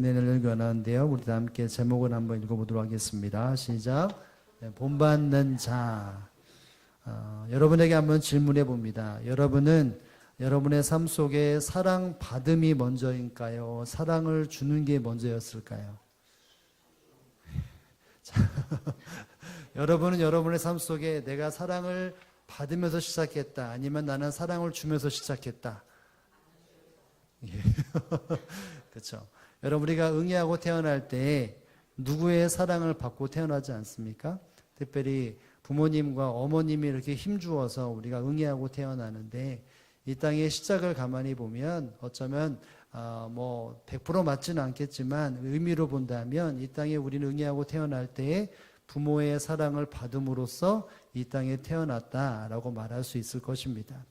은혜를 권하는데요. 우리 다 함께 제목을 한번 읽어보도록 하겠습니다. 시작. 본받는 자. 여러분에게 한번 질문해 봅니다. 여러분은 여러분의 삶 속에 사랑 받음이 먼저일까요? 사랑을 주는 게 먼저였을까요? 여러분은 여러분의 삶 속에 내가 사랑을 받으면서 시작했다, 아니면 나는 사랑을 주면서 시작했다? 그렇죠. 여러분, 우리가 응애하고 태어날 때 누구의 사랑을 받고 태어나지 않습니까? 특별히 부모님과 어머님이 이렇게 힘주어서 우리가 응애하고 태어나는데, 이 땅의 시작을 가만히 보면 어쩌면 100% 맞지는 않겠지만 의미로 본다면 이 땅에 우리는 응애하고 태어날 때에 부모의 사랑을 받음으로써 이 땅에 태어났다라고 말할 수 있을 것입니다.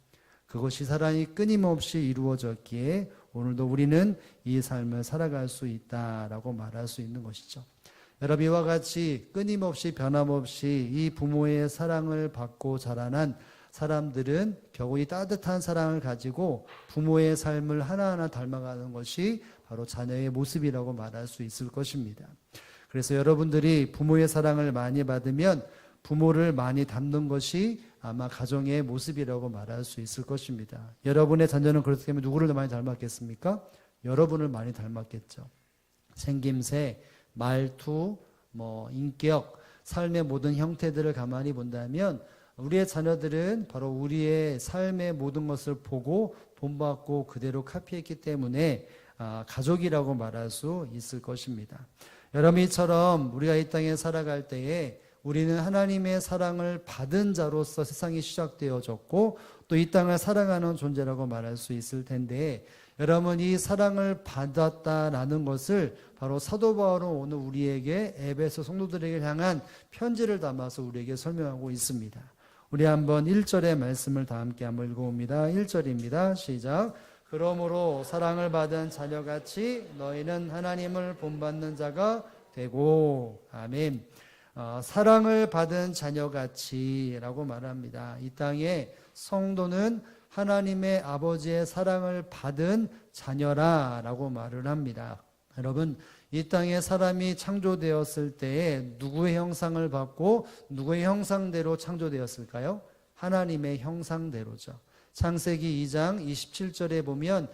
그것이 사랑이 끊임없이 이루어졌기에 오늘도 우리는 이 삶을 살아갈 수 있다라고 말할 수 있는 것이죠. 여러분, 이와 같이 끊임없이 변함없이 이 부모의 사랑을 받고 자라난 사람들은 결국 이 따뜻한 사랑을 가지고 부모의 삶을 하나하나 닮아가는 것이 바로 자녀의 모습이라고 말할 수 있을 것입니다. 그래서 여러분들이 부모의 사랑을 많이 받으면 부모를 많이 닮는 것이 아마 가정의 모습이라고 말할 수 있을 것입니다. 여러분의 자녀는 그렇기 때문에 누구를 더 많이 닮았겠습니까? 여러분을 많이 닮았겠죠. 생김새, 말투, 인격, 삶의 모든 형태들을 가만히 본다면 우리의 자녀들은 바로 우리의 삶의 모든 것을 보고 본받고 그대로 카피했기 때문에 가족이라고 말할 수 있을 것입니다. 여러분, 이처럼 우리가 이 땅에 살아갈 때에 우리는 하나님의 사랑을 받은 자로서 세상이 시작되어졌고 또 이 땅을 살아가는 존재라고 말할 수 있을 텐데, 여러분, 이 사랑을 받았다라는 것을 바로 사도 바울은 오늘 우리에게 에베소 성도들에게 향한 편지를 담아서 우리에게 설명하고 있습니다. 우리 한번 1절의 말씀을 다 함께 한번 읽어봅니다. 1절입니다. 시작. 그러므로 사랑을 받은 자녀같이 너희는 하나님을 본받는 자가 되고. 아멘. 사랑을 받은 자녀같이 라고 말합니다. 이 땅에 성도는 하나님의 아버지의 사랑을 받은 자녀라 라고 말을 합니다. 여러분, 이 땅에 사람이 창조되었을 때에 누구의 형상을 받고 누구의 형상대로 창조되었을까요? 하나님의 형상대로죠. 창세기 2장 27절에 보면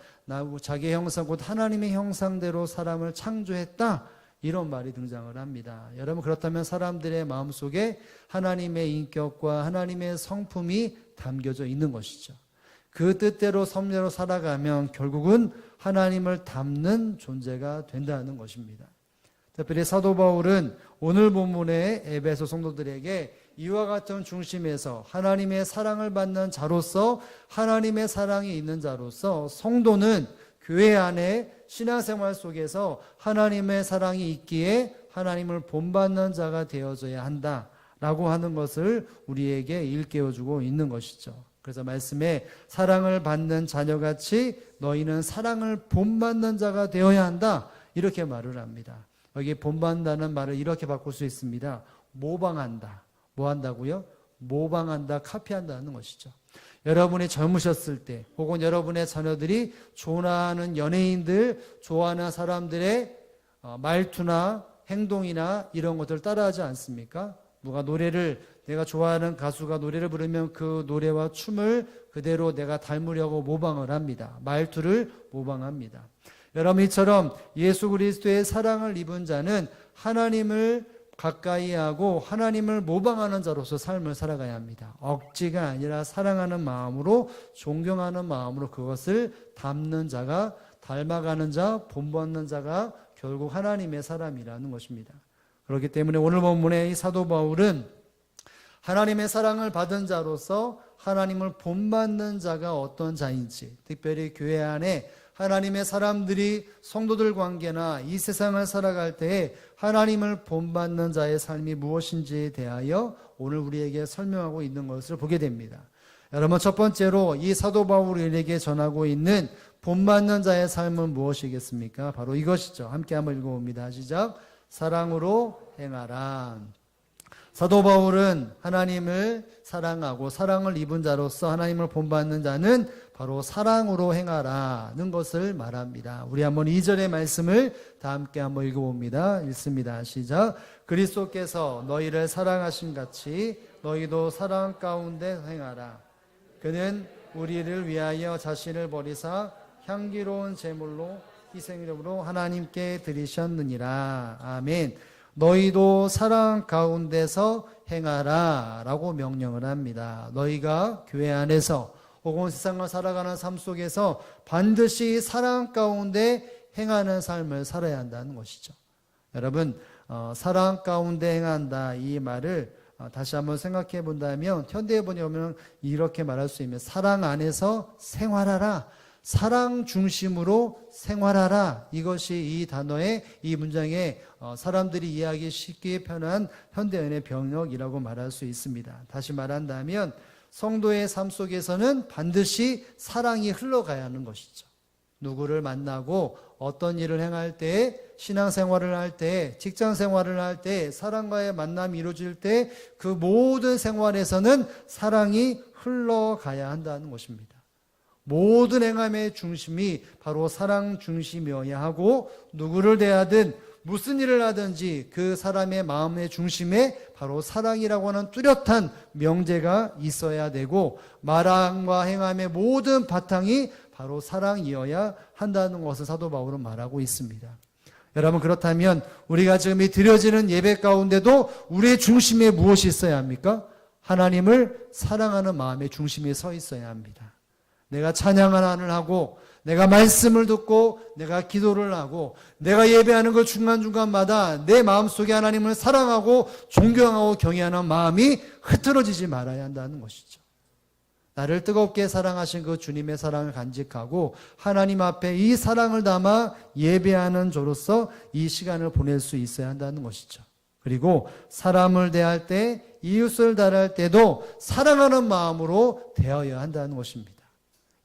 자기의 형상 곧 하나님의 형상대로 사람을 창조했다, 이런 말이 등장을 합니다. 여러분, 그렇다면 사람들의 마음속에 하나님의 인격과 하나님의 성품이 담겨져 있는 것이죠. 그 뜻대로 섭리로 살아가면 결국은 하나님을 닮는 존재가 된다는 것입니다. 특별히 사도 바울은 오늘 본문의 에베소 성도들에게 이와 같은 중심에서 하나님의 사랑을 받는 자로서, 하나님의 사랑이 있는 자로서 성도는 교회 안에 신앙생활 속에서 하나님의 사랑이 있기에 하나님을 본받는 자가 되어져야 한다라고 하는 것을 우리에게 일깨워주고 있는 것이죠. 그래서 말씀에 사랑을 받는 자녀같이 너희는 사랑을 본받는 자가 되어야 한다, 이렇게 말을 합니다. 여기 본받는다는 말을 이렇게 바꿀 수 있습니다. 모방한다. 뭐 한다고요? 모방한다, 카피한다는 것이죠. 여러분이 젊으셨을 때 혹은 여러분의 자녀들이 좋아하는 연예인들, 좋아하는 사람들의 말투나 행동이나 이런 것들 따라하지 않습니까? 누가 내가 좋아하는 가수가 노래를 부르면 그 노래와 춤을 그대로 내가 닮으려고 모방을 합니다. 말투를 모방합니다. 여러분, 이처럼 예수 그리스도의 사랑을 입은 자는 하나님을 가까이 하고 하나님을 모방하는 자로서 삶을 살아가야 합니다. 억지가 아니라 사랑하는 마음으로, 존경하는 마음으로 그것을 닮는 자가, 닮아가는 자, 본받는 자가 결국 하나님의 사람이라는 것입니다. 그렇기 때문에 오늘 본문의 이 사도 바울은 하나님의 사랑을 받은 자로서 하나님을 본받는 자가 어떤 자인지, 특별히 교회 안에 하나님의 사람들이 성도들 관계나 이 세상을 살아갈 때에 하나님을 본받는 자의 삶이 무엇인지에 대하여 오늘 우리에게 설명하고 있는 것을 보게 됩니다. 여러분, 첫 번째로 이 사도 바울이 우리에게 전하고 있는 본받는 자의 삶은 무엇이겠습니까? 바로 이것이죠. 함께 한번 읽어봅니다. 시작. 사랑으로 행하라. 사도 바울은 하나님을 사랑하고 사랑을 입은 자로서 하나님을 본받는 자는 바로 사랑으로 행하라는 것을 말합니다. 우리 한번 2절의 말씀을 다 함께 한번 읽어봅니다. 읽습니다. 시작. 그리스도께서 너희를 사랑하신 같이 너희도 사랑 가운데 행하라. 그는 우리를 위하여 자신을 버리사 향기로운 제물로 희생제물로 하나님께 드리셨느니라. 아멘. 너희도 사랑 가운데서 행하라 라고 명령을 합니다. 너희가 교회 안에서 혹은 세상을 살아가는 삶 속에서 반드시 사랑 가운데 행하는 삶을 살아야 한다는 것이죠. 여러분, 사랑 가운데 행한다 이 말을 다시 한번 생각해 본다면 현대에 보면 이렇게 말할 수 있는 사랑 안에서 생활하라. 사랑 중심으로 생활하라. 이것이 이 단어의 이 문장에 사람들이 이해하기 쉽게 표현한 현대인의 병력이라고 말할 수 있습니다. 다시 말한다면 성도의 삶 속에서는 반드시 사랑이 흘러가야 하는 것이죠. 누구를 만나고 어떤 일을 행할 때, 신앙생활을 할 때, 직장생활을 할 때, 사랑과의 만남이 이루어질 때 그 모든 생활에서는 사랑이 흘러가야 한다는 것입니다. 모든 행함의 중심이 바로 사랑 중심이어야 하고 누구를 대하든 무슨 일을 하든지 그 사람의 마음의 중심에 바로 사랑이라고 하는 뚜렷한 명제가 있어야 되고 말함과 행함의 모든 바탕이 바로 사랑이어야 한다는 것을 사도 바울은 말하고 있습니다. 여러분, 그렇다면 우리가 지금 이 드려지는 예배 가운데도 우리의 중심에 무엇이 있어야 합니까? 하나님을 사랑하는 마음의 중심에 서 있어야 합니다. 내가 찬양을 하고 내가 말씀을 듣고 내가 기도를 하고 내가 예배하는 그 중간중간마다 내 마음속에 하나님을 사랑하고 존경하고 경외하는 마음이 흐트러지지 말아야 한다는 것이죠. 나를 뜨겁게 사랑하신 그 주님의 사랑을 간직하고 하나님 앞에 이 사랑을 담아 예배하는 저로서 이 시간을 보낼 수 있어야 한다는 것이죠. 그리고 사람을 대할 때, 이웃을 대할 때도 사랑하는 마음으로 대해야 한다는 것입니다.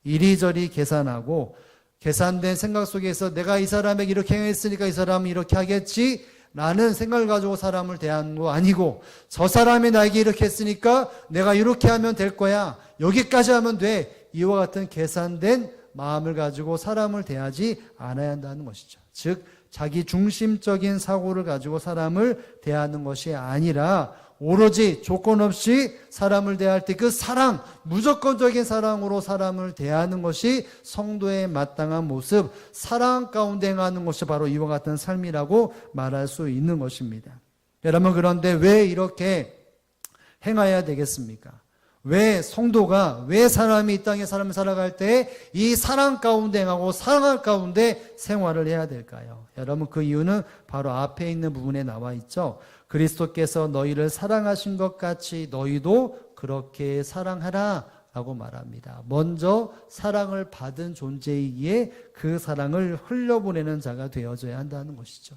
이리저리 계산하고 계산된 생각 속에서 내가 이 사람에게 이렇게 행했으니까 이 사람은 이렇게 하겠지 라는 생각을 가지고 사람을 대하는 거 아니고 저 사람이 나에게 이렇게 했으니까 내가 이렇게 하면 될 거야, 여기까지 하면 돼, 이와 같은 계산된 마음을 가지고 사람을 대하지 않아야 한다는 것이죠. 즉 자기 중심적인 사고를 가지고 사람을 대하는 것이 아니라 오로지 조건 없이 사람을 대할 때 그 사랑, 무조건적인 사랑으로 사람을 대하는 것이 성도의 마땅한 모습, 사랑 가운데 행하는 것이 바로 이와 같은 삶이라고 말할 수 있는 것입니다. 여러분, 그런데 왜 이렇게 행해야 되겠습니까? 왜 성도가, 왜 사람이 이 땅에 삶을 살아갈 때 이 사랑 가운데 행하고 사랑 가운데 생활을 해야 될까요? 여러분, 그 이유는 바로 앞에 있는 부분에 나와 있죠. 그리스도께서 너희를 사랑하신 것 같이 너희도 그렇게 사랑하라 라고 말합니다. 먼저 사랑을 받은 존재이기에 그 사랑을 흘려보내는 자가 되어져야 한다는 것이죠.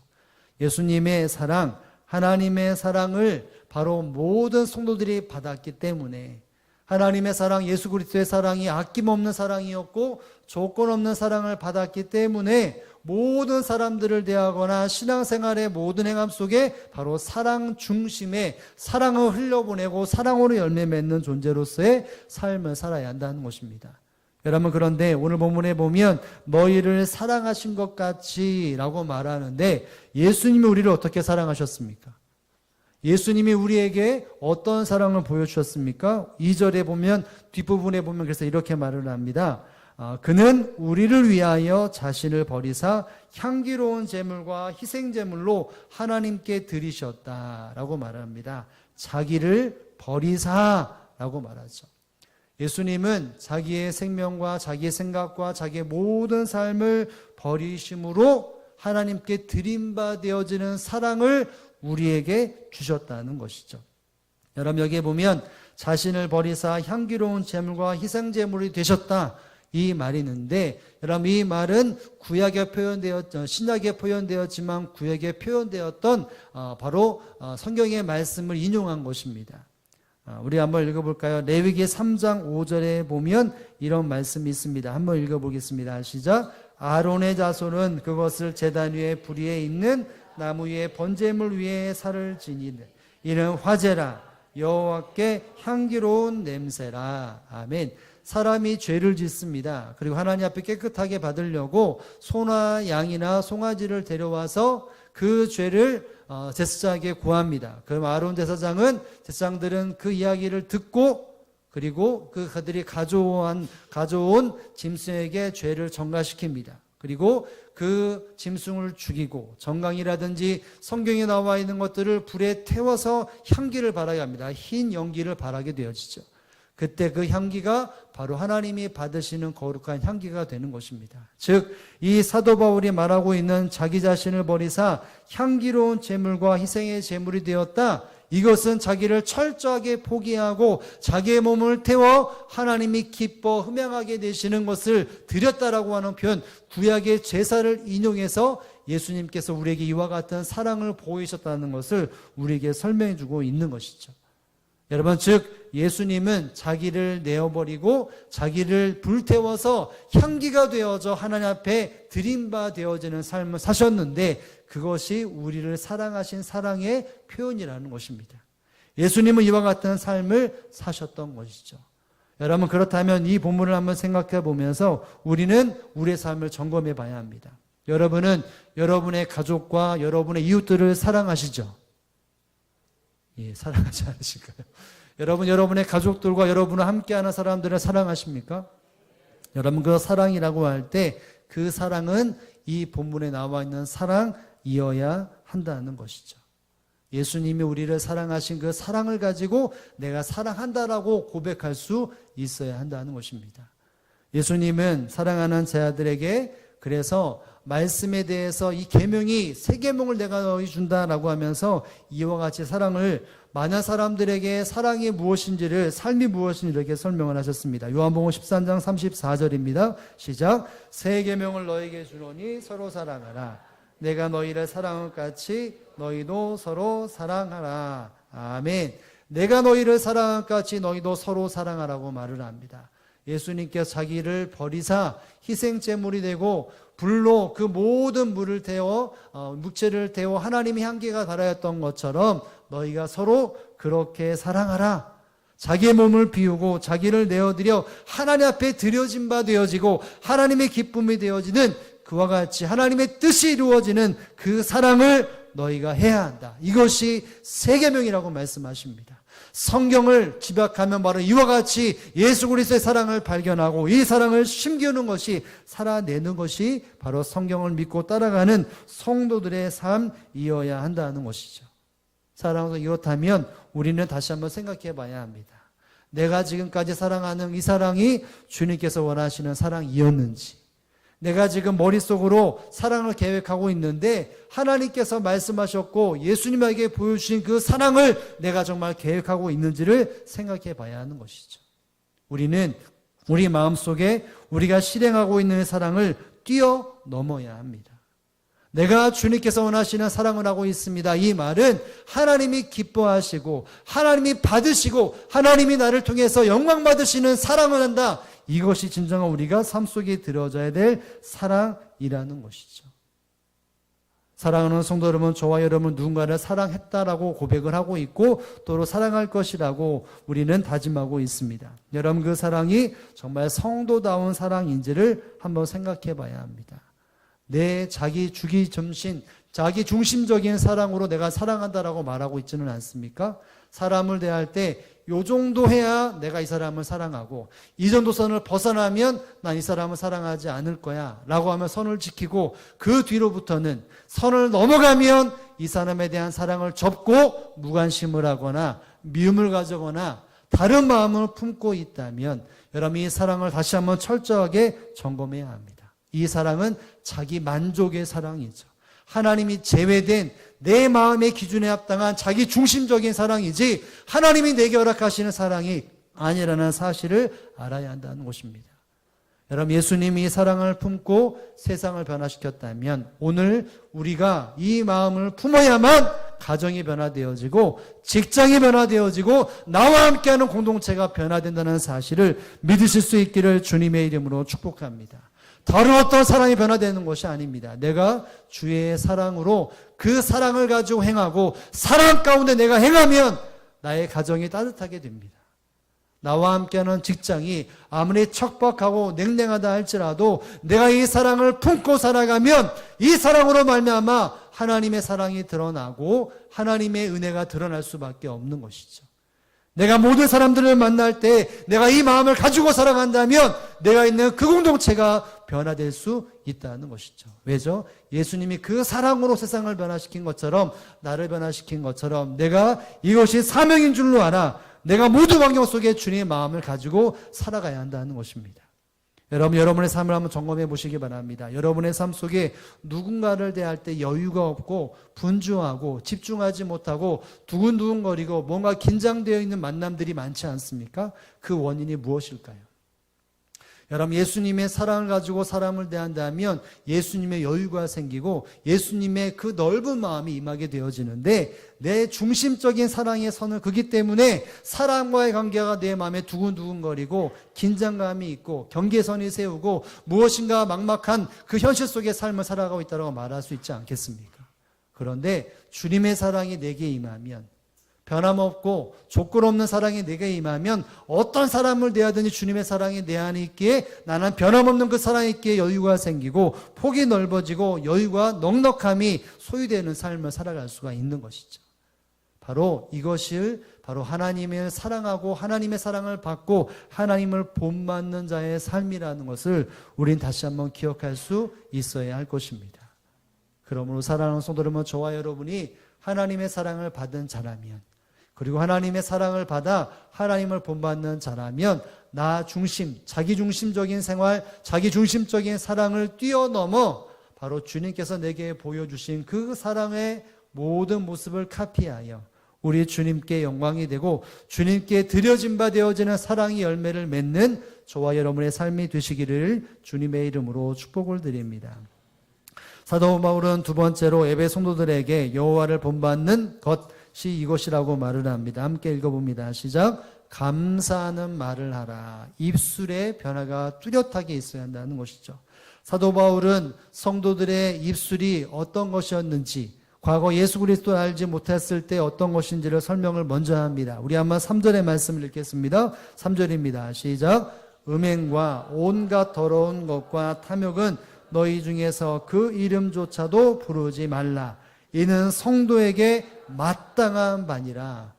예수님의 사랑, 하나님의 사랑을 바로 모든 성도들이 받았기 때문에 하나님의 사랑, 예수 그리스도의 사랑이 아낌없는 사랑이었고 조건 없는 사랑을 받았기 때문에 모든 사람들을 대하거나 신앙생활의 모든 행함 속에 바로 사랑 중심의 사랑을 흘려보내고 사랑으로 열매 맺는 존재로서의 삶을 살아야 한다는 것입니다. 여러분, 그런데 오늘 본문에 보면 너희를 사랑하신 것 같이 라고 말하는데 예수님이 우리를 어떻게 사랑하셨습니까? 예수님이 우리에게 어떤 사랑을 보여주셨습니까? 2절에 보면, 뒷부분에 보면 그래서 이렇게 말을 합니다. 그는 우리를 위하여 자신을 버리사 향기로운 제물과 희생제물로 하나님께 드리셨다라고 말합니다. 자기를 버리사라고 말하죠. 예수님은 자기의 생명과 자기의 생각과 자기의 모든 삶을 버리심으로 하나님께 드림바 되어지는 사랑을 우리에게 주셨다는 것이죠. 여러분, 여기에 보면 자신을 버리사 향기로운 제물과 희생제물이 되셨다 이 말이 있는데, 여러분, 이 말은 구약에 신약에 표현되었지만 구약에 표현되었던 바로 성경의 말씀을 인용한 것입니다. 우리 한번 읽어볼까요? 레위기 3장 5절에 보면 이런 말씀이 있습니다. 한번 읽어보겠습니다. 시작. 아론의 자손은 그것을 제단 위에 불 위에 있는 나무 위에 번제물 위에 살을 지니되 이는 화제라, 여호와께 향기로운 냄새라. 아멘. 사람이 죄를 짓습니다. 그리고 하나님 앞에 깨끗하게 받으려고 소나 양이나 송아지를 데려와서 그 죄를 제사장에게 고합니다. 그럼 아론 제사장은 제사장들은 그 이야기를 듣고 그리고 그들이 가져온 짐승에게 죄를 전가시킵니다. 그리고 그 짐승을 죽이고 정강이라든지 성경에 나와 있는 것들을 불에 태워서 향기를 발하게 합니다. 흰 연기를 발하게 되어지죠. 그때 그 향기가 바로 하나님이 받으시는 거룩한 향기가 되는 것입니다. 즉, 이 사도 바울이 말하고 있는 자기 자신을 버리사 향기로운 제물과 희생의 제물이 되었다. 이것은 자기를 철저하게 포기하고 자기의 몸을 태워 하나님이 기뻐 흠양하게 되시는 것을 드렸다라고 하는 표현, 구약의 제사를 인용해서 예수님께서 우리에게 이와 같은 사랑을 보이셨다는 것을 우리에게 설명해 주고 있는 것이죠. 여러분, 즉 예수님은 자기를 내어버리고 자기를 불태워서 향기가 되어져 하나님 앞에 드림바 되어지는 삶을 사셨는데 그것이 우리를 사랑하신 사랑의 표현이라는 것입니다. 예수님은 이와 같은 삶을 사셨던 것이죠. 여러분, 그렇다면 이 본문을 한번 생각해 보면서 우리는 우리의 삶을 점검해 봐야 합니다. 여러분은 여러분의 가족과 여러분의 이웃들을 사랑하시죠? 예, 사랑하지 않으실까요? 여러분, 여러분의 가족들과 여러분과 함께하는 사람들을 사랑하십니까? 여러분, 그 사랑이라고 할 때 그 사랑은 이 본문에 나와 있는 사랑이어야 한다는 것이죠. 예수님이 우리를 사랑하신 그 사랑을 가지고 내가 사랑한다라고 고백할 수 있어야 한다는 것입니다. 예수님은 사랑하는 제 아들에게 그래서 말씀에 대해서 이 계명이 새 계명을 내가 너희 준다라고 하면서 이와 같이 사랑을 많은 사람들에게 사랑이 무엇인지를 삶이 무엇인지 이렇게 설명을 하셨습니다. 요한복음 13장 34절입니다. 시작. 새 계명을 너에게 주노니 서로 사랑하라. 내가 너희를 사랑한 것 같이 너희도 서로 사랑하라. 아멘. 내가 너희를 사랑한 것 같이 너희도 서로 사랑하라고 말을 합니다. 예수님께서 자기를 버리사 희생제물이 되고 불로 그 모든 물을 태워 묵체를 태워 하나님의 향기가 달하였던 것처럼 너희가 서로 그렇게 사랑하라. 자기의 몸을 비우고 자기를 내어드려 하나님 앞에 드려진 바 되어지고 하나님의 기쁨이 되어지는 그와 같이 하나님의 뜻이 이루어지는 그 사랑을 너희가 해야 한다. 이것이 새 계명이라고 말씀하십니다. 성경을 집약하면 바로 이와 같이 예수 그리스도의 사랑을 발견하고 이 사랑을 심기우는 것이 살아내는 것이 바로 성경을 믿고 따라가는 성도들의 삶이어야 한다는 것이죠. 사랑으로 이렇다면 우리는 다시 한번 생각해 봐야 합니다. 내가 지금까지 사랑하는 이 사랑이 주님께서 원하시는 사랑이었는지, 내가 지금 머릿속으로 사랑을 계획하고 있는데 하나님께서 말씀하셨고 예수님에게 보여주신 그 사랑을 내가 정말 계획하고 있는지를 생각해 봐야 하는 것이죠. 우리는 우리 마음속에 우리가 실행하고 있는 사랑을 뛰어넘어야 합니다. 내가 주님께서 원하시는 사랑을 하고 있습니다. 이 말은 하나님이 기뻐하시고 하나님이 받으시고 하나님이 나를 통해서 영광 받으시는 사랑을 한다. 이것이 진정한 우리가 삶 속에 들어져야 될 사랑이라는 것이죠. 사랑하는 성도 여러분, 저와 여러분 누군가를 사랑했다라고 고백을 하고 있고 또로 사랑할 것이라고 우리는 다짐하고 있습니다. 여러분, 그 사랑이 정말 성도다운 사랑인지를 한번 생각해 봐야 합니다. 내 자기 중심적인 사랑으로 내가 사랑한다라고 말하고 있지는 않습니까? 사람을 대할 때 요 정도 해야 내가 이 사람을 사랑하고 이 정도 선을 벗어나면 난 이 사람을 사랑하지 않을 거야 라고 하면 선을 지키고 그 뒤로부터는 선을 넘어가면 이 사람에 대한 사랑을 접고 무관심을 하거나 미움을 가져거나 다른 마음을 품고 있다면 여러분 이 사랑을 다시 한번 철저하게 점검해야 합니다. 이 사랑은 자기 만족의 사랑이죠. 하나님이 제외된 내 마음의 기준에 합당한 자기 중심적인 사랑이지 하나님이 내게 허락하시는 사랑이 아니라는 사실을 알아야 한다는 것입니다. 여러분, 예수님이 사랑을 품고 세상을 변화시켰다면 오늘 우리가 이 마음을 품어야만 가정이 변화되어지고 직장이 변화되어지고 나와 함께하는 공동체가 변화된다는 사실을 믿으실 수 있기를 주님의 이름으로 축복합니다. 다른 어떤 사랑이 변화되는 것이 아닙니다. 내가 주의 사랑으로 그 사랑을 가지고 행하고 사랑 가운데 내가 행하면 나의 가정이 따뜻하게 됩니다. 나와 함께하는 직장이 아무리 척박하고 냉랭하다 할지라도 내가 이 사랑을 품고 살아가면 이 사랑으로 말미암아 하나님의 사랑이 드러나고 하나님의 은혜가 드러날 수밖에 없는 것이죠. 내가 모든 사람들을 만날 때 내가 이 마음을 가지고 살아간다면 내가 있는 그 공동체가 변화될 수 있다는 것이죠. 왜죠? 예수님이 그 사랑으로 세상을 변화시킨 것처럼, 나를 변화시킨 것처럼 내가 이것이 사명인 줄로 알아 내가 모든 환경 속에 주님의 마음을 가지고 살아가야 한다는 것입니다. 여러분, 여러분의 삶을 한번 점검해 보시기 바랍니다. 여러분의 삶 속에 누군가를 대할 때 여유가 없고 분주하고 집중하지 못하고 두근두근거리고 뭔가 긴장되어 있는 만남들이 많지 않습니까? 그 원인이 무엇일까요? 여러분, 예수님의 사랑을 가지고 사람을 대한다면 예수님의 여유가 생기고 예수님의 그 넓은 마음이 임하게 되어지는데, 내 중심적인 사랑의 선을 그기 때문에 사람과의 관계가 내 마음에 두근두근거리고 긴장감이 있고 경계선이 세우고 무엇인가 막막한 그 현실 속의 삶을 살아가고 있다고 말할 수 있지 않겠습니까? 그런데 주님의 사랑이 내게 임하면, 변함없고 조건 없는 사랑이 내게 임하면 어떤 사람을 대하든지 주님의 사랑이 내 안에 있기에 나는 변함없는 그 사랑이 있기에 여유가 생기고 폭이 넓어지고 여유가 넉넉함이 소유되는 삶을 살아갈 수가 있는 것이죠. 바로 이것을 바로 하나님을 사랑하고 하나님의 사랑을 받고 하나님을 본받는 자의 삶이라는 것을 우린 다시 한번 기억할 수 있어야 할 것입니다. 그러므로 사랑하는 성도 여러분, 저와 여러분이 하나님의 사랑을 받은 자라면, 그리고 하나님의 사랑을 받아 하나님을 본받는 자라면 나 중심, 자기 중심적인 생활, 자기 중심적인 사랑을 뛰어넘어 바로 주님께서 내게 보여주신 그 사랑의 모든 모습을 카피하여 우리 주님께 영광이 되고 주님께 드려진 바 되어지는 사랑의 열매를 맺는 저와 여러분의 삶이 되시기를 주님의 이름으로 축복을 드립니다. 사도 바울은 두 번째로 에베소 성도들에게 여호와를 본받는 것이 이것이라고 말을 합니다. 함께 읽어봅니다. 시작. 감사하는 말을 하라. 입술의 변화가 뚜렷하게 있어야 한다는 것이죠. 사도 바울은 성도들의 입술이 어떤 것이었는지, 과거 예수 그리스도를 알지 못했을 때 어떤 것인지를 설명을 먼저 합니다. 우리 한번 3절의 말씀을 읽겠습니다. 3절입니다. 시작. 음행과 온갖 더러운 것과 탐욕은 너희 중에서 그 이름조차도 부르지 말라. 이는 성도에게 마땅한 바니라.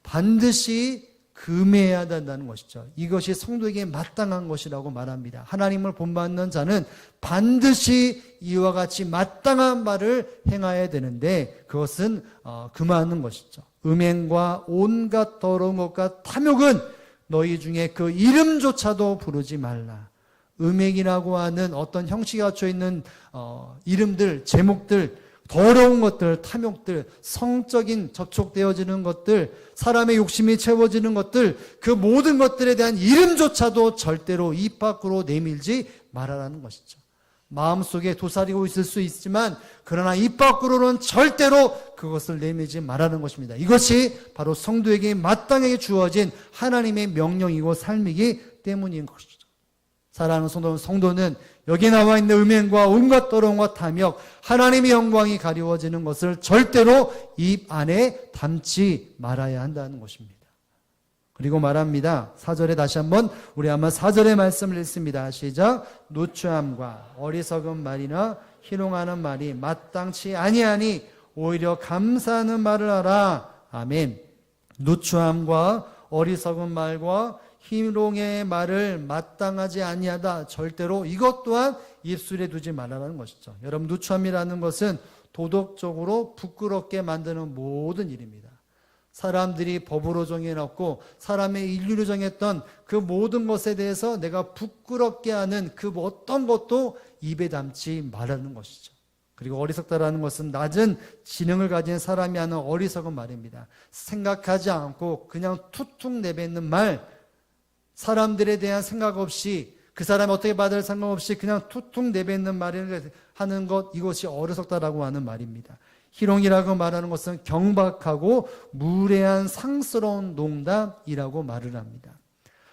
반드시 금해야 된다는 것이죠. 이것이 성도에게 마땅한 것이라고 말합니다. 하나님을 본받는 자는 반드시 이와 같이 마땅한 바를 행해야 되는데 그것은 금하는 것이죠. 음행과 온갖 더러운 것과 탐욕은 너희 중에 그 이름조차도 부르지 말라. 음행이라고 하는 어떤 형식이 갖춰 있는 이름들, 제목들, 더러운 것들, 탐욕들, 성적인 접촉되어지는 것들, 사람의 욕심이 채워지는 것들, 그 모든 것들에 대한 이름조차도 절대로 입 밖으로 내밀지 말아라는 것이죠. 마음속에 도사리고 있을 수 있지만 그러나 입 밖으로는 절대로 그것을 내밀지 말라는 것입니다. 이것이 바로 성도에게 마땅하게 주어진 하나님의 명령이고 삶이기 때문인 것이죠. 사랑하는 성도는 여기 나와 있는 음행과 온갖 더러움과 탐욕, 하나님의 영광이 가리워지는 것을 절대로 입 안에 담지 말아야 한다는 것입니다. 그리고 말합니다. 4절에 다시 한번 우리 한번 4절의 말씀을 읽습니다. 시작. 누추함과 어리석은 말이나 희롱하는 말이 마땅치 아니하니 오히려 감사하는 말을 하라. 아멘. 누추함과 어리석은 말과 희롱의 말을 마땅하지 아니하다. 절대로 이것 또한 입술에 두지 말라는 것이죠. 여러분, 누추함이라는 것은 도덕적으로 부끄럽게 만드는 모든 일입니다. 사람들이 법으로 정해놓고 사람의 인류로 정했던 그 모든 것에 대해서 내가 부끄럽게 하는 그 어떤 것도 입에 담지 말라는 것이죠. 그리고 어리석다라는 것은 낮은 지능을 가진 사람이 하는 어리석은 말입니다. 생각하지 않고 그냥 툭툭 내뱉는 말, 사람들에 대한 생각 없이 그 사람이 어떻게 받을 생각 없이 그냥 툭툭 내뱉는 말을 하는 것, 이것이 어리석다라고 하는 말입니다. 희롱이라고 말하는 것은 경박하고 무례한 상스러운 농담이라고 말을 합니다.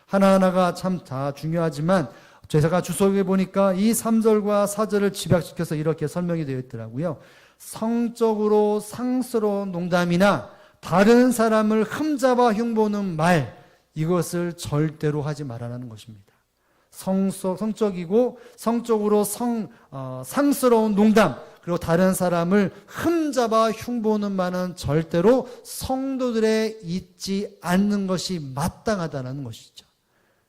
하나하나가 참 다 중요하지만 제가 주석에 보니까 이 3절과 4절을 집약시켜서 이렇게 설명이 되어 있더라고요. 성적으로 상스러운 농담이나 다른 사람을 흠잡아 흉보는 말, 이것을 절대로 하지 말라는 것입니다. 성적으로 상스러운 농담, 그리고 다른 사람을 흠잡아 흉보는 말은 절대로 성도들의 있지 않는 것이 마땅하다는 것이죠.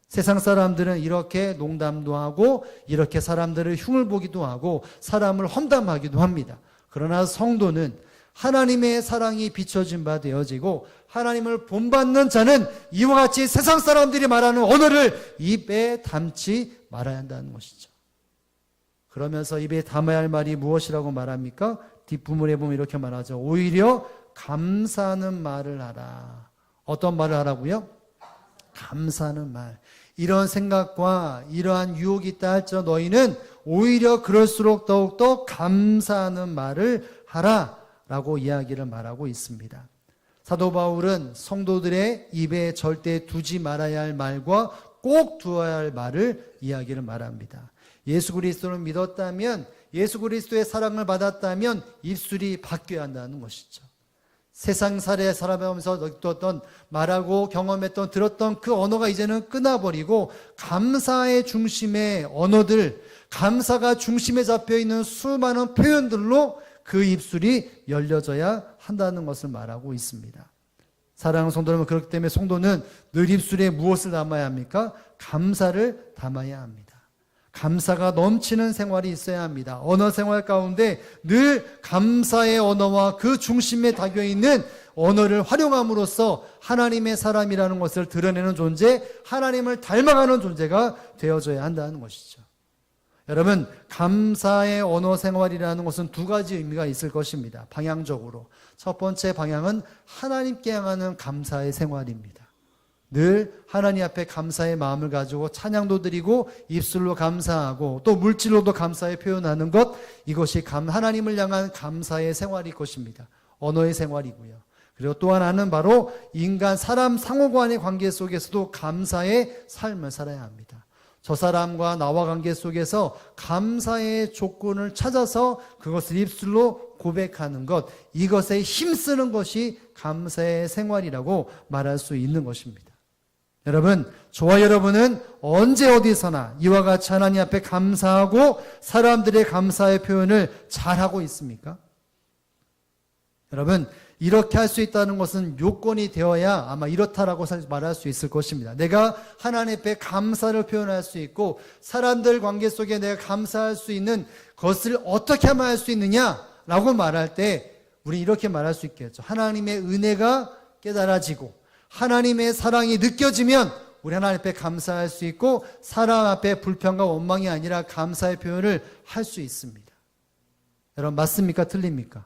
세상 사람들은 이렇게 농담도 하고 이렇게 사람들을 흉을 보기도 하고 사람을 험담하기도 합니다. 그러나 성도는 하나님의 사랑이 비춰진 바 되어지고 하나님을 본받는 자는 이와 같이 세상 사람들이 말하는 언어를 입에 담지 말아야 한다는 것이죠. 그러면서 입에 담아야 할 말이 무엇이라고 말합니까? 뒷부분에 보면 이렇게 말하죠. 오히려 감사하는 말을 하라. 어떤 말을 하라고요? 감사하는 말. 이런 생각과 이러한 유혹이 있다 할지라도 너희는 오히려 그럴수록 더욱더 감사하는 말을 하라 라고 이야기를 말하고 있습니다. 사도 바울은 성도들의 입에 절대 두지 말아야 할 말과 꼭 두어야 할 말을 이야기를 말합니다. 예수 그리스도를 믿었다면, 예수 그리스도의 사랑을 받았다면 입술이 바뀌어야 한다는 것이죠. 세상 살에 살아가면서 느꼈던, 말하고 경험했던, 들었던 그 언어가 이제는 끊어버리고 감사의 중심의 언어들, 감사가 중심에 잡혀있는 수많은 표현들로 그 입술이 열려져야 한다는 것을 말하고 있습니다. 사랑하는 성도 여러분, 그렇기 때문에 성도는 늘 입술에 무엇을 담아야 합니까? 감사를 담아야 합니다. 감사가 넘치는 생활이 있어야 합니다. 언어 생활 가운데 늘 감사의 언어와 그 중심에 담겨있는 언어를 활용함으로써 하나님의 사람이라는 것을 드러내는 존재, 하나님을 닮아가는 존재가 되어져야 한다는 것이죠. 여러분, 감사의 언어 생활이라는 것은 두 가지 의미가 있을 것입니다. 방향적으로. 첫 번째 방향은 하나님께 향하는 감사의 생활입니다. 늘 하나님 앞에 감사의 마음을 가지고 찬양도 드리고 입술로 감사하고 또 물질로도 감사의 표현하는 것, 이것이 하나님을 향한 감사의 생활일 것입니다. 언어의 생활이고요. 그리고 또 하나는 바로 인간, 사람 상호간의 관계 속에서도 감사의 삶을 살아야 합니다. 저 사람과 나와 관계 속에서 감사의 조건을 찾아서 그것을 입술로 고백하는 것, 이것에 힘쓰는 것이 감사의 생활이라고 말할 수 있는 것입니다. 여러분, 저와 여러분은 언제 어디서나 이와 같이 하나님 앞에 감사하고 사람들의 감사의 표현을 잘하고 있습니까? 여러분, 이렇게 할 수 있다는 것은 요건이 되어야 아마 이렇다라고 말할 수 있을 것입니다. 내가 하나님 앞에 감사를 표현할 수 있고 사람들 관계 속에 내가 감사할 수 있는 것을 어떻게 하면 할 수 있느냐라고 말할 때 우리 이렇게 말할 수 있겠죠. 하나님의 은혜가 깨달아지고 하나님의 사랑이 느껴지면 우리 하나님 앞에 감사할 수 있고 사람 앞에 불평과 원망이 아니라 감사의 표현을 할 수 있습니다. 여러분, 맞습니까? 틀립니까?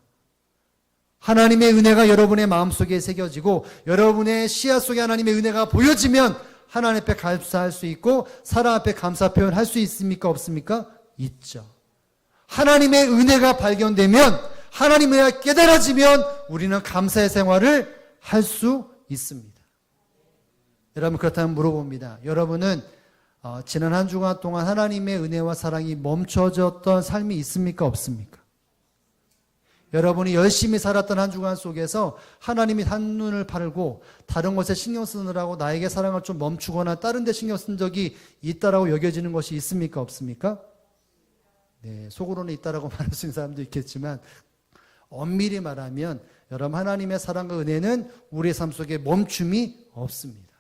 하나님의 은혜가 여러분의 마음속에 새겨지고 여러분의 시야 속에 하나님의 은혜가 보여지면 하나님 앞에 감사할 수 있고 사람 앞에 감사 표현할 수 있습니까? 없습니까? 있죠. 하나님의 은혜가 발견되면, 하나님의 은혜가 깨달아지면 우리는 감사의 생활을 할 수 있습니다. 여러분, 그렇다면 물어봅니다. 여러분은 지난 한 주간 동안 하나님의 은혜와 사랑이 멈춰졌던 삶이 있습니까? 없습니까? 여러분이 열심히 살았던 한 주간 속에서 하나님이 한눈을 팔고 다른 것에 신경 쓰느라고 나에게 사랑을 좀 멈추거나 다른 데 신경 쓴 적이 있다라고 여겨지는 것이 있습니까? 없습니까? 네, 속으로는 있다라고 말할 수 있는 사람도 있겠지만 엄밀히 말하면 여러분, 하나님의 사랑과 은혜는 우리의 삶 속에 멈춤이 없습니다.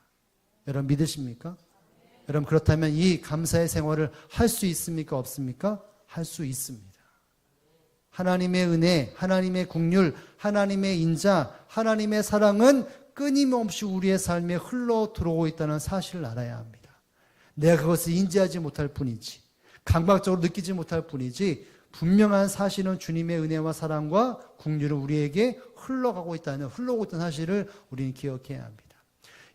여러분, 믿으십니까? 여러분, 그렇다면 이 감사의 생활을 할 수 있습니까? 없습니까? 할 수 있습니다. 하나님의 은혜, 하나님의 긍휼, 하나님의 인자, 하나님의 사랑은 끊임없이 우리의 삶에 흘러 들어오고 있다는 사실을 알아야 합니다. 내가 그것을 인지하지 못할 뿐이지, 감각적으로 느끼지 못할 뿐이지, 분명한 사실은 주님의 은혜와 사랑과 긍휼은 우리에게 흘러오고 있다는 사실을 우리는 기억해야 합니다.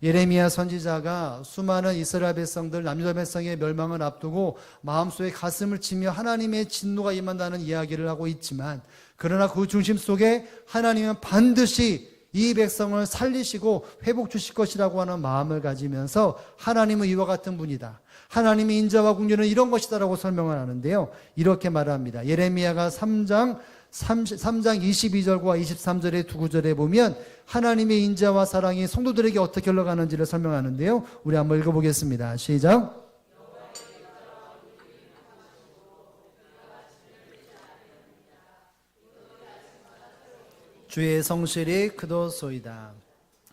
예레미야 선지자가 수많은 이스라엘 백성들, 남유다 백성의 멸망을 앞두고 마음속에 가슴을 치며 하나님의 진노가 임한다는 이야기를 하고 있지만, 그러나 그 중심 속에 하나님은 반드시 이 백성을 살리시고 회복 주실 것이라고 하는 마음을 가지면서 하나님은 이와 같은 분이다, 하나님의 인자와 긍휼은 이런 것이다라고 설명을 하는데요. 이렇게 말합니다. 예레미야가 3장 3장 22절과 23절의 두 구절에 보면 하나님의 인자와 사랑이 성도들에게 어떻게 흘러가는지를 설명하는데요. 우리 한번 읽어보겠습니다. 시작. 주의 성실이 그도소이다.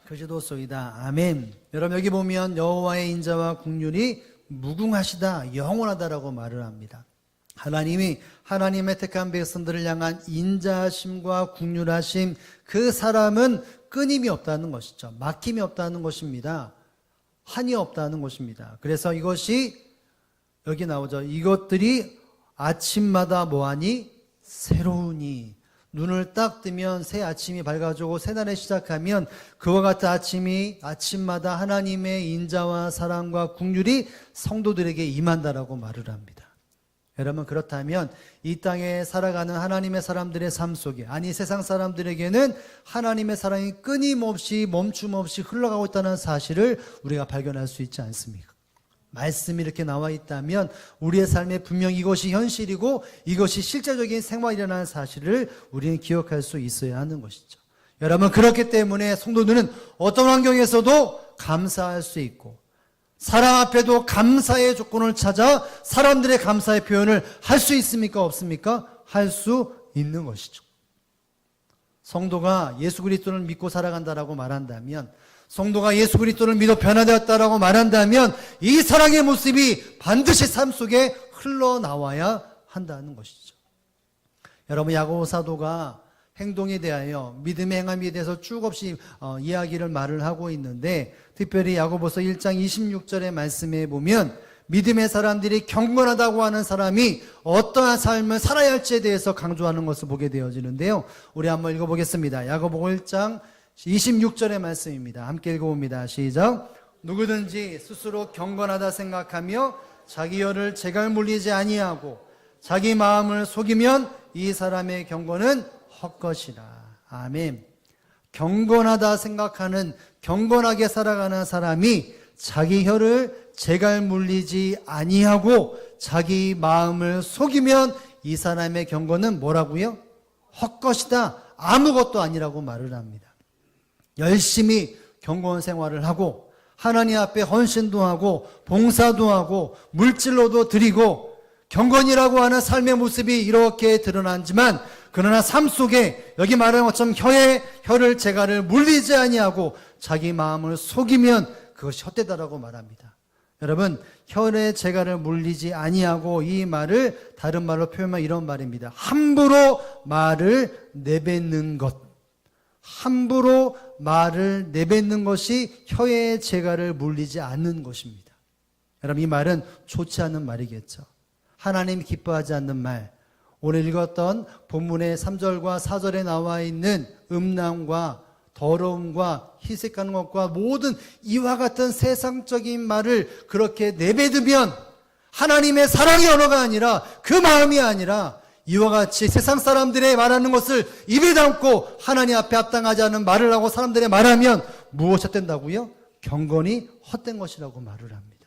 그지도소이다. 아멘. 여러분 여기 보면 여호와의 인자와 긍휼이 무궁하시다, 영원하다라고 말을 합니다. 하나님이 하나님의 택한 백성들을 향한 인자하심과 긍휼하심, 그 사람은 끊임이 없다는 것이죠. 막힘이 없다는 것입니다. 한이 없다는 것입니다. 그래서 이것이 여기 나오죠. 이것들이 아침마다 뭐하니? 새로우니. 눈을 딱 뜨면 새 아침이 밝아지고 새 날에 시작하면 그와 같은 아침마다 하나님의 인자와 사랑과 긍휼이 성도들에게 임한다라고 말을 합니다. 여러분 그렇다면 이 땅에 살아가는 하나님의 사람들의 삶 속에, 아니 세상 사람들에게는 하나님의 사랑이 끊임없이 멈춤없이 흘러가고 있다는 사실을 우리가 발견할 수 있지 않습니까? 말씀이 이렇게 나와 있다면 우리의 삶에 분명히 이것이 현실이고 이것이 실제적인 생활이라는 사실을 우리는 기억할 수 있어야 하는 것이죠. 여러분 그렇기 때문에 성도들은 어떤 환경에서도 감사할 수 있고 사랑 앞에도 감사의 조건을 찾아 사람들의 감사의 표현을 할 수 있습니까? 없습니까? 할 수 있는 것이죠. 성도가 예수 그리스도를 믿고 살아간다라고 말한다면, 성도가 예수 그리스도를 믿어 변화되었다라고 말한다면 이 사랑의 모습이 반드시 삶 속에 흘러나와야 한다는 것이죠. 여러분 야고보 사도가 행동에 대하여, 믿음의 행함에 대해서 쭉 없이 이야기를 말을 하고 있는데, 특별히 야고보서 1장 26절의 말씀에 보면 믿음의 사람들이 경건하다고 하는 사람이 어떠한 삶을 살아야 할지에 대해서 강조하는 것을 보게 되어지는데요. 우리 한번 읽어보겠습니다. 야고보 1장 26절의 말씀입니다. 함께 읽어봅니다. 시작. 누구든지 스스로 경건하다 생각하며 자기 혀를 재갈 물리지 아니하고 자기 마음을 속이면 이 사람의 경건은 헛것이라. 아멘. 경건하다 생각하는, 경건하게 살아가는 사람이 자기 혀를 재갈 물리지 아니하고 자기 마음을 속이면 이 사람의 경건은 뭐라고요? 헛것이다, 아무것도 아니라고 말을 합니다. 열심히 경건 생활을 하고 하나님 앞에 헌신도 하고 봉사도 하고 물질로도 드리고 경건이라고 하는 삶의 모습이 이렇게 드러나지만, 그러나 삶 속에 여기 말하는 것처럼 혀를 재갈을 물리지 아니하고 자기 마음을 속이면 그것이 헛되다라고 말합니다. 여러분 혀의 재갈을 물리지 아니하고, 이 말을 다른 말로 표현하면 이런 말입니다. 함부로 말을 내뱉는 것, 함부로 말을 내뱉는 것이 혀의 재갈을 물리지 않는 것입니다. 여러분 이 말은 좋지 않은 말이겠죠. 하나님이 기뻐하지 않는 말, 오늘 읽었던 본문의 3절과 4절에 나와 있는 음란과 더러움과 희색하는 것과 모든 이와 같은 세상적인 말을 그렇게 내뱉으면 하나님의 사랑의 언어가 아니라, 그 마음이 아니라 이와 같이 세상 사람들의 말하는 것을 입에 담고 하나님 앞에 합당하지 않은 말을 하고 사람들의 말하면 무엇이 헛된다고요? 경건이 헛된 것이라고 말을 합니다.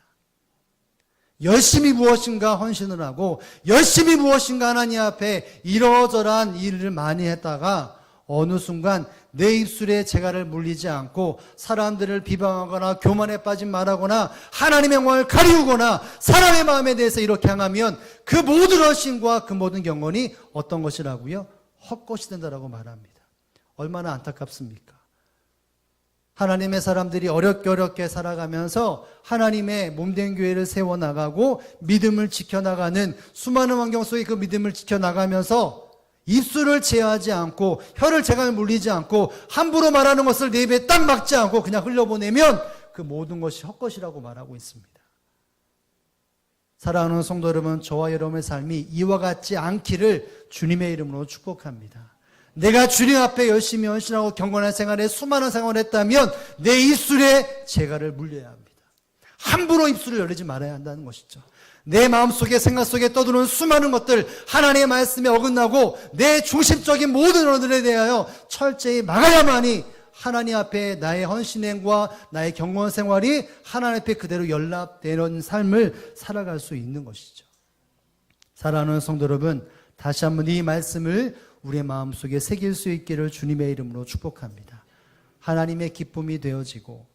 열심히 무엇인가 헌신을 하고 열심히 무엇인가 하나님 앞에 이러저러한 일을 많이 했다가 어느 순간 내 입술에 재갈을 물리지 않고 사람들을 비방하거나 교만에 빠진 말하거나 하나님의 영광을 가리우거나 사람의 마음에 대해서 이렇게 향하면 그 모든 헌신과 그 모든 경건이 어떤 것이라고요? 헛것이 된다라고 말합니다. 얼마나 안타깝습니까? 하나님의 사람들이 어렵게 살아가면서 하나님의 몸된 교회를 세워나가고 믿음을 지켜나가는, 수많은 환경 속에 그 믿음을 지켜나가면서 입술을 제어하지 않고 혀를 재갈 물리지 않고 함부로 말하는 것을 내 입에 딱 막지 않고 그냥 흘려보내면 그 모든 것이 헛것이라고 말하고 있습니다. 사랑하는 성도 여러분, 저와 여러분의 삶이 이와 같지 않기를 주님의 이름으로 축복합니다. 내가 주님 앞에 열심히 헌신하고 경건한 생활에 수많은 생활을 했다면 내 입술에 재갈을 물려야 합니다. 함부로 입술을 열리지 말아야 한다는 것이죠. 내 마음속에, 생각 속에 떠도는 수많은 것들, 하나님의 말씀에 어긋나고 내 중심적인 모든 언어들에 대하여 철저히 막아야만이 하나님 앞에 나의 헌신행과 나의 경건 생활이 하나님 앞에 그대로 연락되는 삶을 살아갈 수 있는 것이죠. 사랑하는 성도 여러분, 다시 한번 이 말씀을 우리의 마음속에 새길 수 있기를 주님의 이름으로 축복합니다. 하나님의 기쁨이 되어지고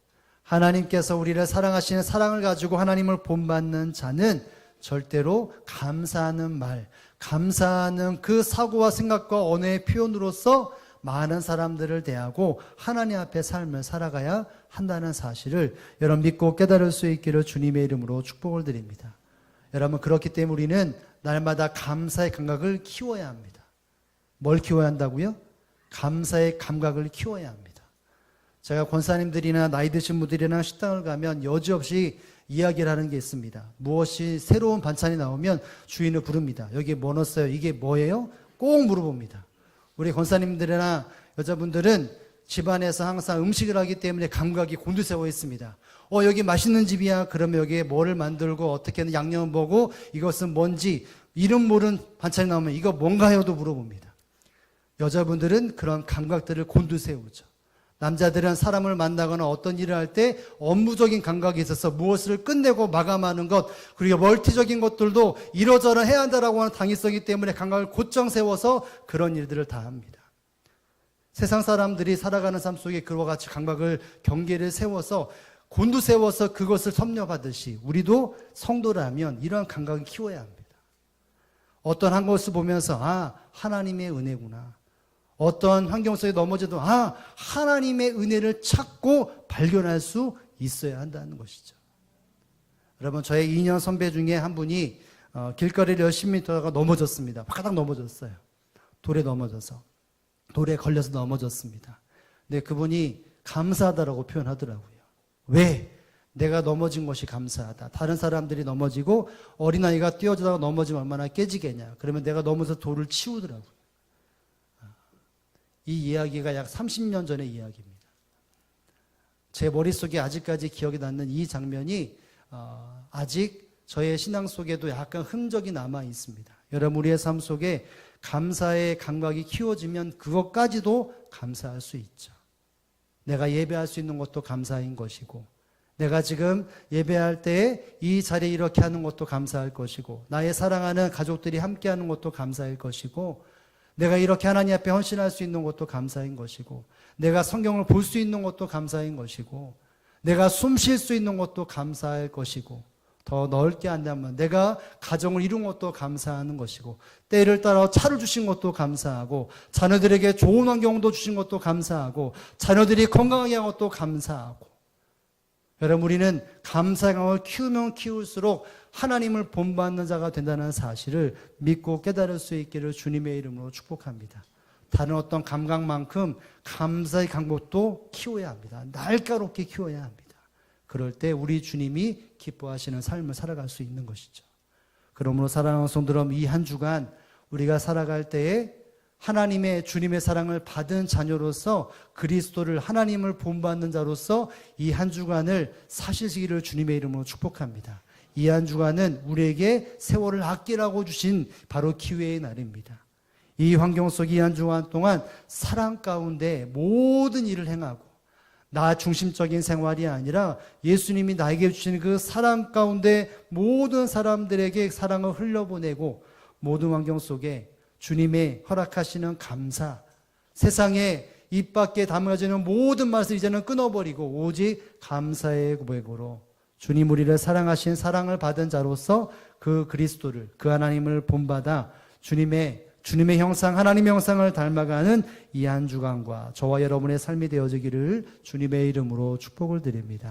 하나님께서 우리를 사랑하시는 사랑을 가지고 하나님을 본받는 자는 절대로 감사하는 말, 감사하는 그 사고와 생각과 언어의 표현으로서 많은 사람들을 대하고 하나님 앞에 삶을 살아가야 한다는 사실을 여러분 믿고 깨달을 수 있기를 주님의 이름으로 축복을 드립니다. 여러분 그렇기 때문에 우리는 날마다 감사의 감각을 키워야 합니다. 뭘 키워야 한다고요? 감사의 감각을 키워야 합니다. 제가 권사님들이나 나이 드신 분들이나 식당을 가면 여지없이 이야기를 하는 게 있습니다. 무엇이 새로운 반찬이 나오면 주인을 부릅니다. 여기에 뭐 넣었어요? 이게 뭐예요? 꼭 물어봅니다. 우리 권사님들이나 여자분들은 집안에서 항상 음식을 하기 때문에 감각이 곤두세워 있습니다. 여기 맛있는 집이야. 그러면 여기에 뭐를 만들고 어떻게 양념을 보고 이것은 뭔지 이름 모르는 반찬이 나오면 이거 뭔가요도 물어봅니다. 여자분들은 그런 감각들을 곤두세우죠. 남자들은 사람을 만나거나 어떤 일을 할 때 업무적인 감각이 있어서 무엇을 끝내고 마감하는 것, 그리고 멀티적인 것들도 이러저러 해야 한다라고 하는 당위성이기 때문에 감각을 곧정 세워서 그런 일들을 다 합니다. 세상 사람들이 살아가는 삶 속에 그와 같이 감각을 경계를 세워서 곤두세워서 그것을 섭렵하듯이 우리도 성도라면 이러한 감각을 키워야 합니다. 어떤 한 것을 보면서 하나님의 은혜구나. 어떤 환경 속에 넘어져도 하나님의 은혜를 찾고 발견할 수 있어야 한다는 것이죠. 여러분 저의 2년 선배 중에 한 분이 길거리를 열심히 돌아가 넘어졌습니다. 바닥 넘어졌어요. 돌에 넘어져서. 돌에 걸려서 넘어졌습니다. 근데 그분이 감사하다라고 표현하더라고요. 왜? 내가 넘어진 것이 감사하다. 다른 사람들이 넘어지고 어린아이가 뛰어지다가 넘어지면 얼마나 깨지겠냐. 그러면 내가 넘어져서 돌을 치우더라고요. 이 이야기가 약 30년 전의 이야기입니다. 제 머릿속에 아직까지 기억이 남는 이 장면이 아직 저의 신앙 속에도 약간 흔적이 남아 있습니다. 여러분 우리의 삶 속에 감사의 감각이 키워지면 그것까지도 감사할 수 있죠. 내가 예배할 수 있는 것도 감사인 것이고 내가 지금 예배할 때 이 자리에 이렇게 하는 것도 감사할 것이고 나의 사랑하는 가족들이 함께하는 것도 감사일 것이고 내가 이렇게 하나님 앞에 헌신할 수 있는 것도 감사인 것이고 내가 성경을 볼 수 있는 것도 감사인 것이고 내가 숨 쉴 수 있는 것도 감사할 것이고 더 넓게 한다면 내가 가정을 이룬 것도 감사하는 것이고 때를 따라 차를 주신 것도 감사하고 자녀들에게 좋은 환경도 주신 것도 감사하고 자녀들이 건강하게 한 것도 감사하고 여러분 우리는 감사의 감각을 키우면 키울수록 하나님을 본받는 자가 된다는 사실을 믿고 깨달을 수 있기를 주님의 이름으로 축복합니다. 다른 어떤 감각만큼 감사의 감각도 키워야 합니다. 날카롭게 키워야 합니다. 그럴 때 우리 주님이 기뻐하시는 삶을 살아갈 수 있는 것이죠. 그러므로 사랑하는 성도들 이 한 주간 우리가 살아갈 때에 하나님의 주님의 사랑을 받은 자녀로서 그리스도를 하나님을 본받는 자로서 이 한 주간을 사시기를 주님의 이름으로 축복합니다. 이 한 주간은 우리에게 세월을 아끼라고 주신 바로 기회의 날입니다. 이 환경 속 이 한 주간 동안 사랑 가운데 모든 일을 행하고 나 중심적인 생활이 아니라 예수님이 나에게 주신 그 사랑 가운데 모든 사람들에게 사랑을 흘려보내고 모든 환경 속에 주님의 허락하시는 감사, 세상에 입 밖에 담아지는 모든 말을 이제는 끊어버리고 오직 감사의 고백으로 주님 우리를 사랑하신 사랑을 받은 자로서 그 그리스도를 그 하나님을 본받아 주님의 형상 하나님의 형상을 닮아가는 이 한 주간과 저와 여러분의 삶이 되어지기를 주님의 이름으로 축복을 드립니다.